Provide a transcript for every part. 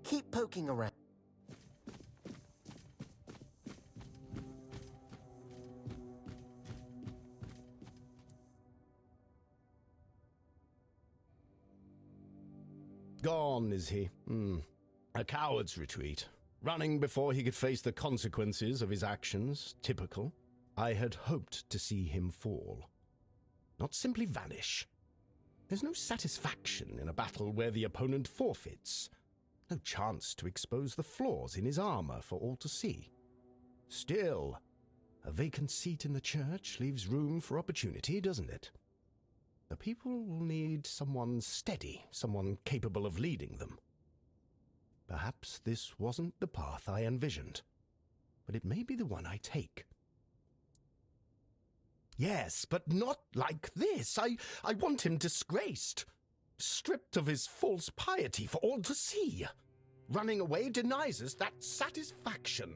Keep poking around. Gone, is he? A coward's retreat. Running before he could face the consequences of his actions. Typical. I had hoped to see him fall. Not simply vanish. There's no satisfaction in a battle where the opponent forfeits. No chance to expose the flaws in his armor for all to see. Still, a vacant seat in the church leaves room for opportunity, doesn't it? The people will need someone steady, someone capable of leading them. Perhaps this wasn't the path I envisioned, but it may be the one I take. Yes, but not like this. I want him disgraced, stripped of his false piety for all to see. Running away denies us that satisfaction.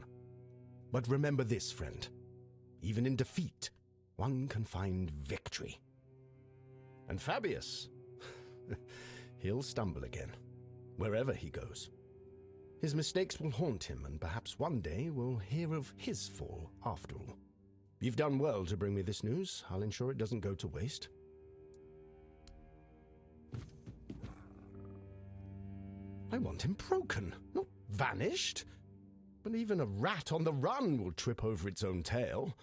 But remember this, friend. Even in defeat, one can find victory. And Fabius, he'll stumble again, wherever he goes. His mistakes will haunt him, and perhaps one day we'll hear of his fall after all. You've done well to bring me this news. I'll ensure it doesn't go to waste. I want him broken, not vanished. But even a rat on the run will trip over its own tail.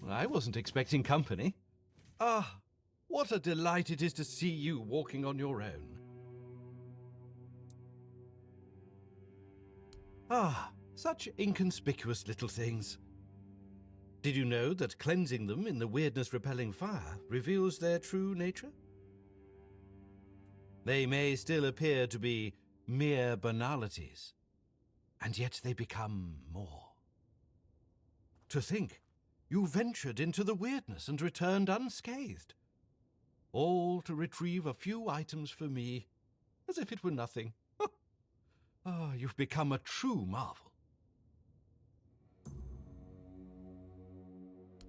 I wasn't expecting company. Ah, what a delight it is to see you walking on your own. Ah, such inconspicuous little things. Did you know that cleansing them in the weirdness-repelling fire reveals their true nature? They may still appear to be mere banalities, and yet they become more. To think, you ventured into the weirdness and returned unscathed, all to retrieve a few items for me, as if it were nothing. Ah, you've become a true marvel.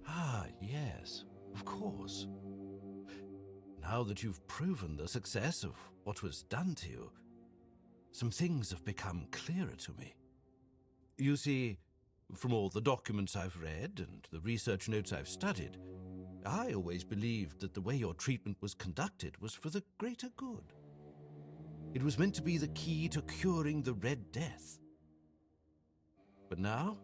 Ah, yes, of course. Now that you've proven the success of what was done to you, some things have become clearer to me. You see, from all the documents I've read and the research notes I've studied, I always believed that the way your treatment was conducted was for the greater good. It was meant to be the key to curing the Red Death. But now,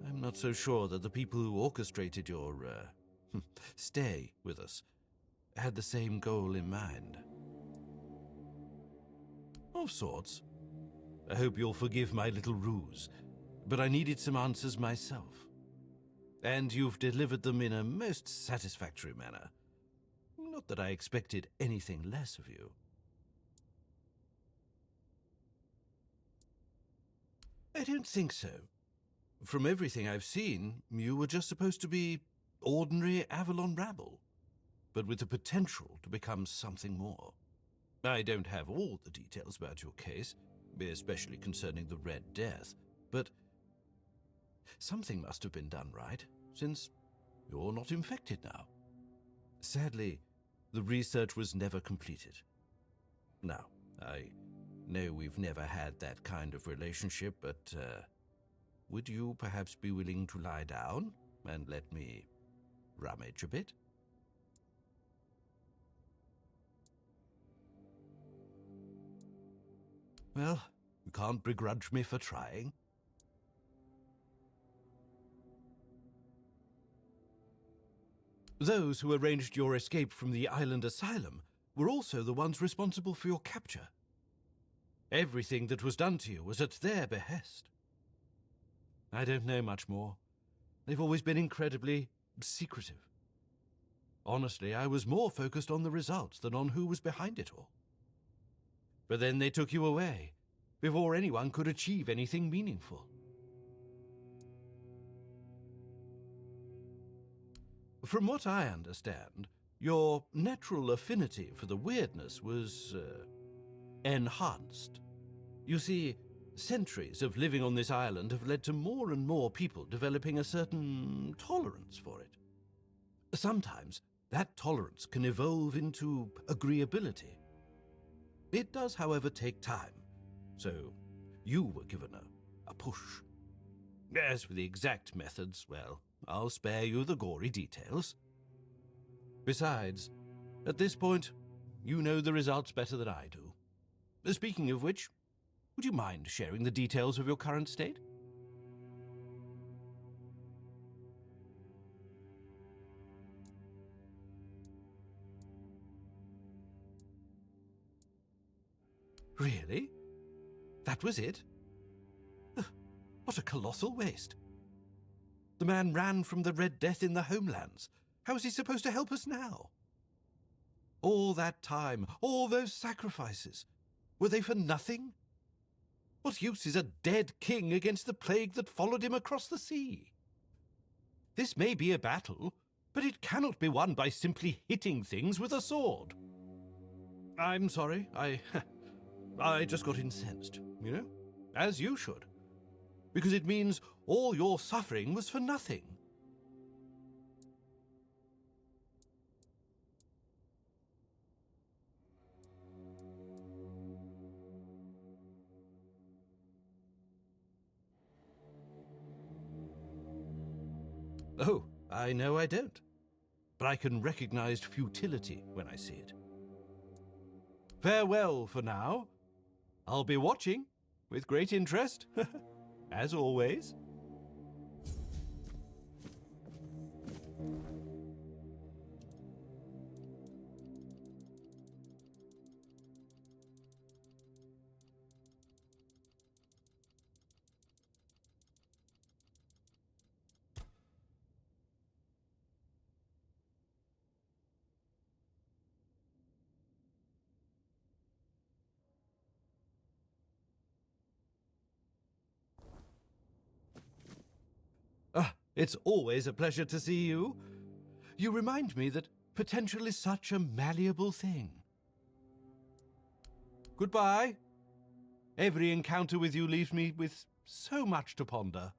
I'm not so sure that the people who orchestrated your stay with us had the same goal in mind. Of sorts. I hope you'll forgive my little ruse, but I needed some answers myself. And you've delivered them in a most satisfactory manner. Not that I expected anything less of you. I don't think so. From everything I've seen, you were just supposed to be ordinary Avalon rabble, but with the potential to become something more. I don't have all the details about your case, especially concerning the Red Death, but something must have been done right, since you're not infected now. Sadly, the research was never completed. Now, I know we've never had that kind of relationship, but would you perhaps be willing to lie down and let me rummage a bit? Well, you can't begrudge me for trying. Those who arranged your escape from the island asylum were also the ones responsible for your capture. Everything that was done to you was at their behest. I don't know much more. They've always been incredibly secretive. Honestly, I was more focused on the results than on who was behind it all. But then they took you away, before anyone could achieve anything meaningful. From what I understand, your natural affinity for the weirdness was, enhanced. You see, centuries of living on this island have led to more and more people developing a certain tolerance for it. Sometimes, that tolerance can evolve into agreeability. It does, however, take time, so you were given a push. As for the exact methods, well, I'll spare you the gory details. Besides, at this point, you know the results better than I do. Speaking of which, would you mind sharing the details of your current state? Really? That was it? What a colossal waste. The man ran from the Red Death in the homelands. How is he supposed to help us now? All that time, all those sacrifices, were they for nothing? What use is a dead king against the plague that followed him across the sea? This may be a battle, but it cannot be won by simply hitting things with a sword. I'm sorry, I just got incensed, as you should. Because it means all your suffering was for nothing. Oh, I know I don't. But I can recognize futility when I see it. Farewell for now. I'll be watching with great interest, as always. It's always a pleasure to see you. You remind me that potential is such a malleable thing. Goodbye. Every encounter with you leaves me with so much to ponder.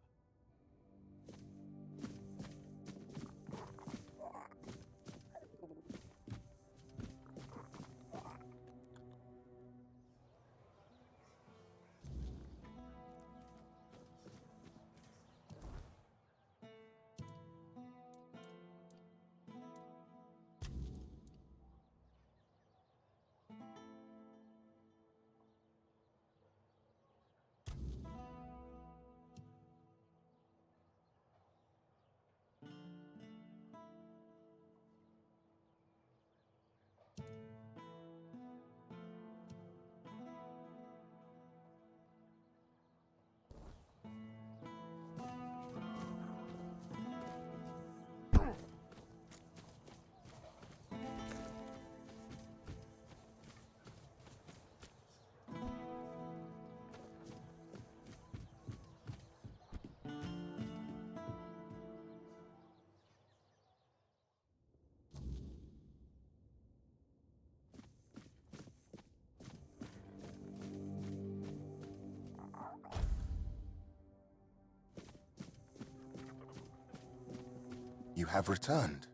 You have returned.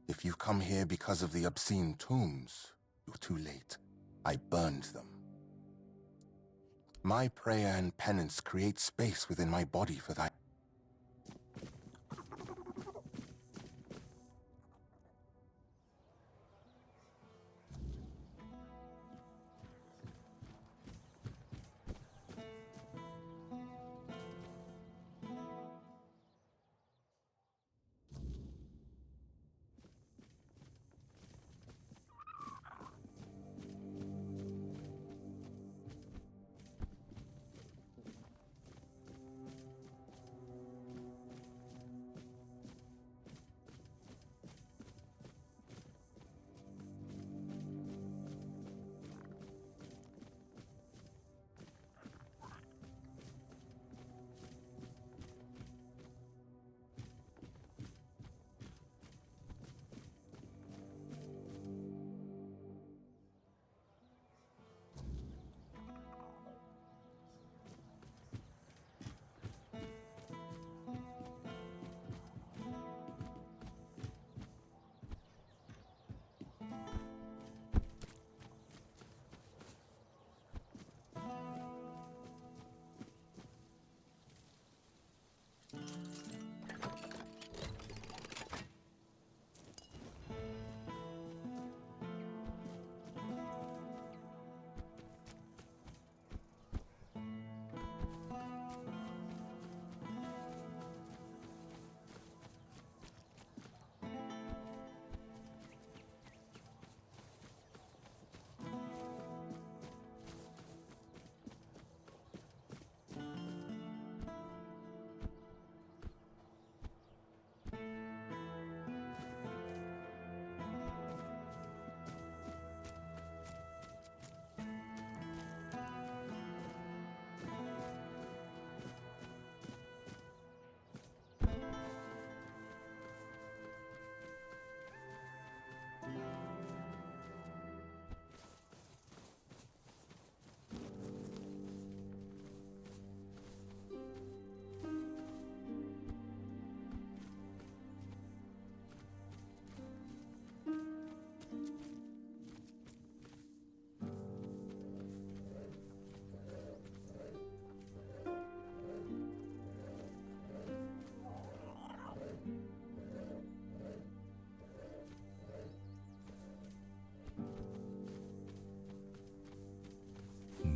If you've come here because of the obscene tombs, you're too late. I burned them. My prayer and penance create space within my body for thy...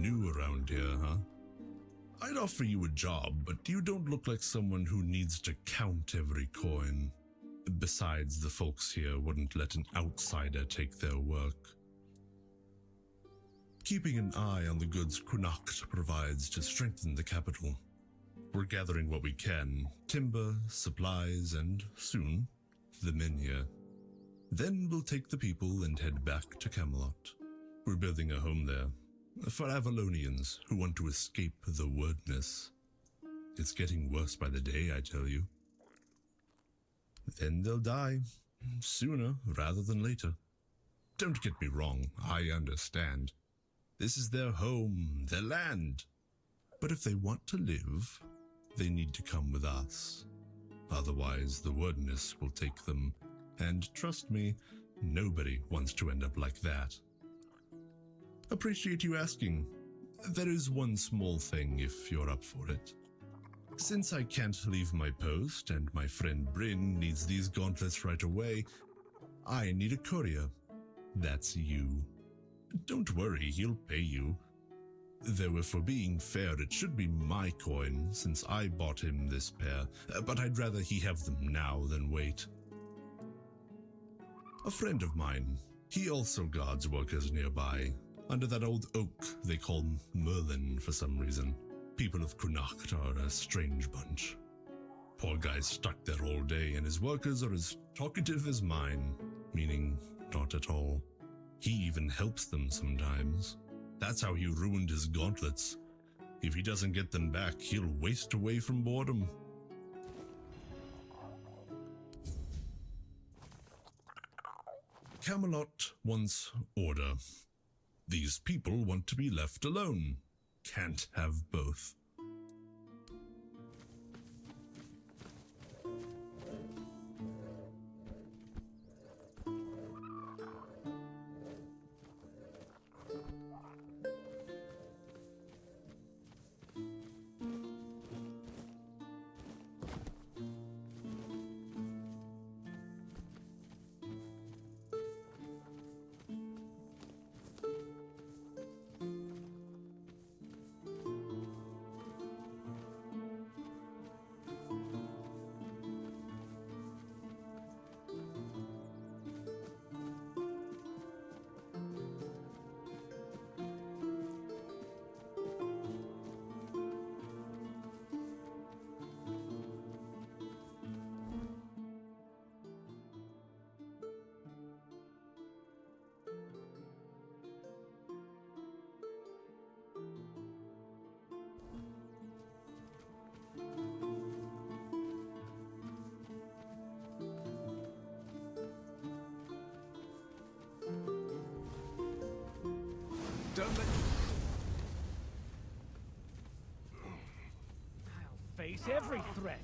new around here, huh? I'd offer you a job, but you don't look like someone who needs to count every coin. Besides, the folks here wouldn't let an outsider take their work. Keeping an eye on the goods Connacht provides to strengthen the capital. We're gathering what we can, timber, supplies, and soon, the men here. Then we'll take the people and head back to Camelot. We're building a home there, for Avalonians who want to escape the wordness. It's getting worse by the day, I tell you. Then they'll die, sooner rather than later. Don't get me wrong, I understand. This is their home, their land. But if they want to live, they need to come with us. Otherwise, the wordness will take them, and trust me, nobody wants to end up like that. Appreciate you asking. There is one small thing if you're up for it. Since I can't leave my post and my friend Bryn needs these gauntlets right away, I need a courier. That's you. Don't worry, he'll pay you. Though if we're being fair, it should be my coin since I bought him this pair, but I'd rather he have them now than wait. A friend of mine, he also guards workers nearby, under that old oak they call Merlin for some reason. People of Connacht are a strange bunch. Poor guy's stuck there all day, and his workers are as talkative as mine, meaning not at all. He even helps them sometimes. That's how he ruined his gauntlets. If he doesn't get them back, he'll waste away from boredom. Camelot wants order. These people want to be left alone. Can't have both. Don't let... I'll face every threat.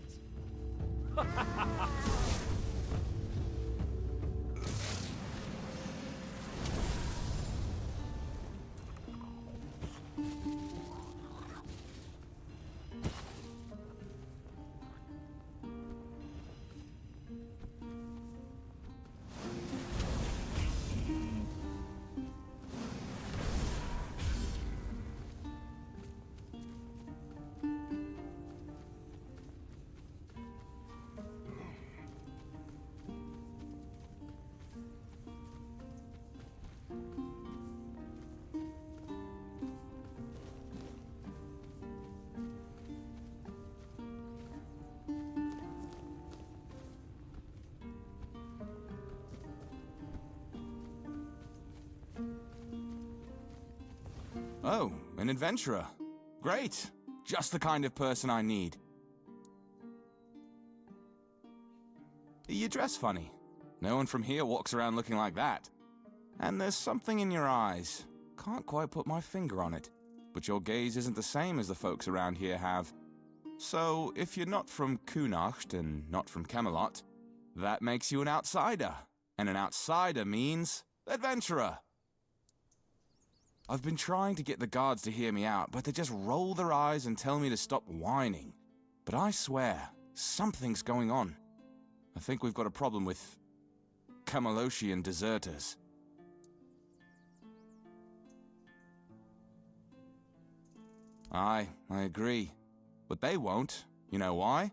Oh, an adventurer. Great. Just the kind of person I need. You dress funny. No one from here walks around looking like that. And there's something in your eyes. Can't quite put my finger on it. But your gaze isn't the same as the folks around here have. So, if you're not from Connacht and not from Camelot, that makes you an outsider. And an outsider means adventurer. I've been trying to get the guards to hear me out, but they just roll their eyes and tell me to stop whining. But I swear, something's going on. I think we've got a problem with Camelotian deserters. Aye, I agree. But they won't. You know why?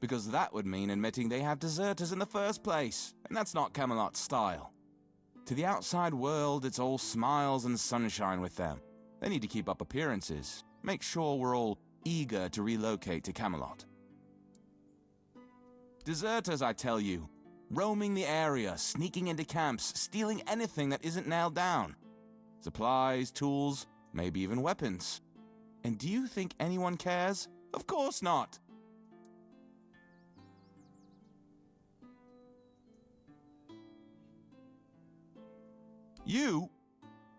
Because that would mean admitting they have deserters in the first place, and that's not Camelot's style. To the outside world, it's all smiles and sunshine with them. They need to keep up appearances, make sure we're all eager to relocate to Camelot. Deserters, I tell you, roaming the area, sneaking into camps, stealing anything that isn't nailed down. Supplies, tools, maybe even weapons. And do you think anyone cares? Of course not!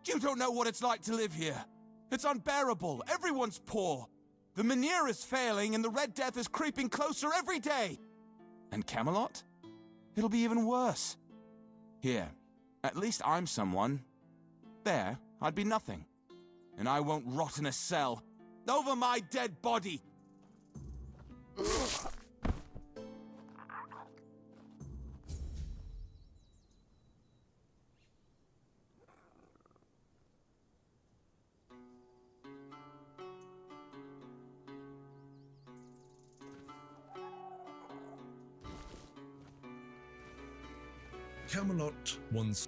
You don't know what it's like to live here. It's unbearable. Everyone's poor. The Menhir is failing and the Red Death is creeping closer every day. And Camelot? It'll be even worse. Here, at least I'm someone. There, I'd be nothing. And I won't rot in a cell. Over my dead body! Camelot once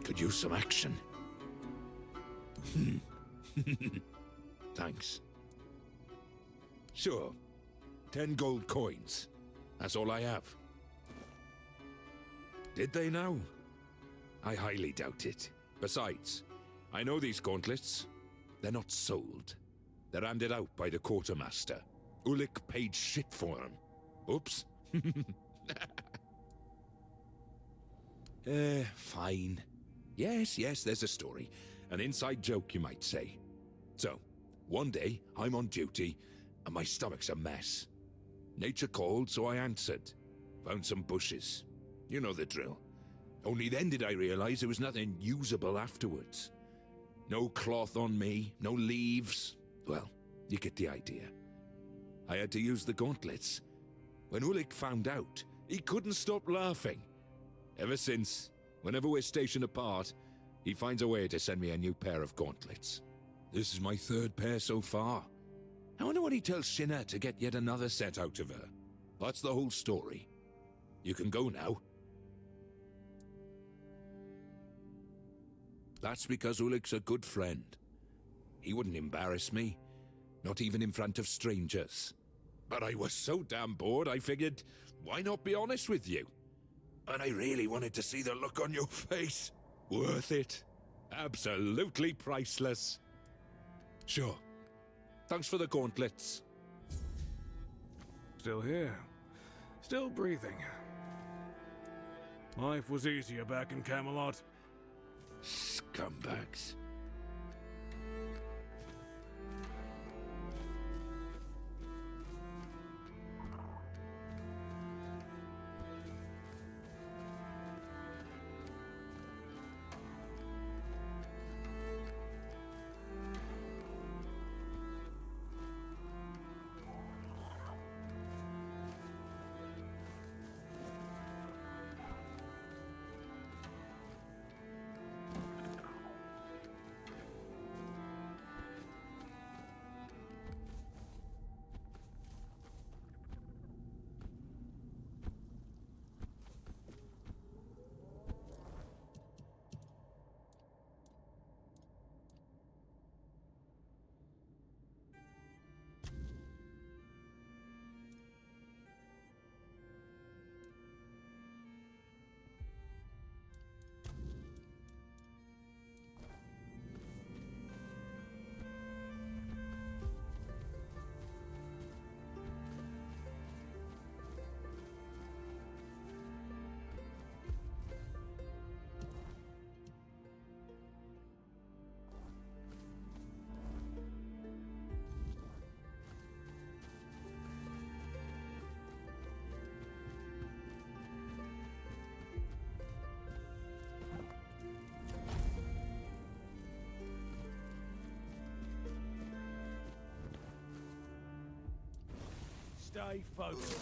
Could use some action. Thanks. Sure. 10 gold coins. That's all I have. Did they now? I highly doubt it. Besides, I know these gauntlets. They're not sold. They're handed out by the quartermaster. Ulik paid shit for them. Oops. Fine. Yes, there's a story. An inside joke, you might say. So, one day, I'm on duty, and my stomach's a mess. Nature called, so I answered. Found some bushes. You know the drill. Only then did I realize there was nothing usable afterwards. No cloth on me, no leaves. Well, you get the idea. I had to use the gauntlets. When Ulik found out, he couldn't stop laughing. Ever since, whenever we're stationed apart, he finds a way to send me a new pair of gauntlets. This is my 3rd pair so far. I wonder what he tells Shinna to get yet another set out of her. That's the whole story. You can go now. That's because Ulik's a good friend. He wouldn't embarrass me, not even in front of strangers. But I was so damn bored, I figured, why not be honest with you? And I really wanted to see the look on your face. Worth it. Absolutely priceless. Sure. Thanks for the gauntlets. Still here. Still breathing. Life was easier back in Camelot. Scumbags. Stay focused.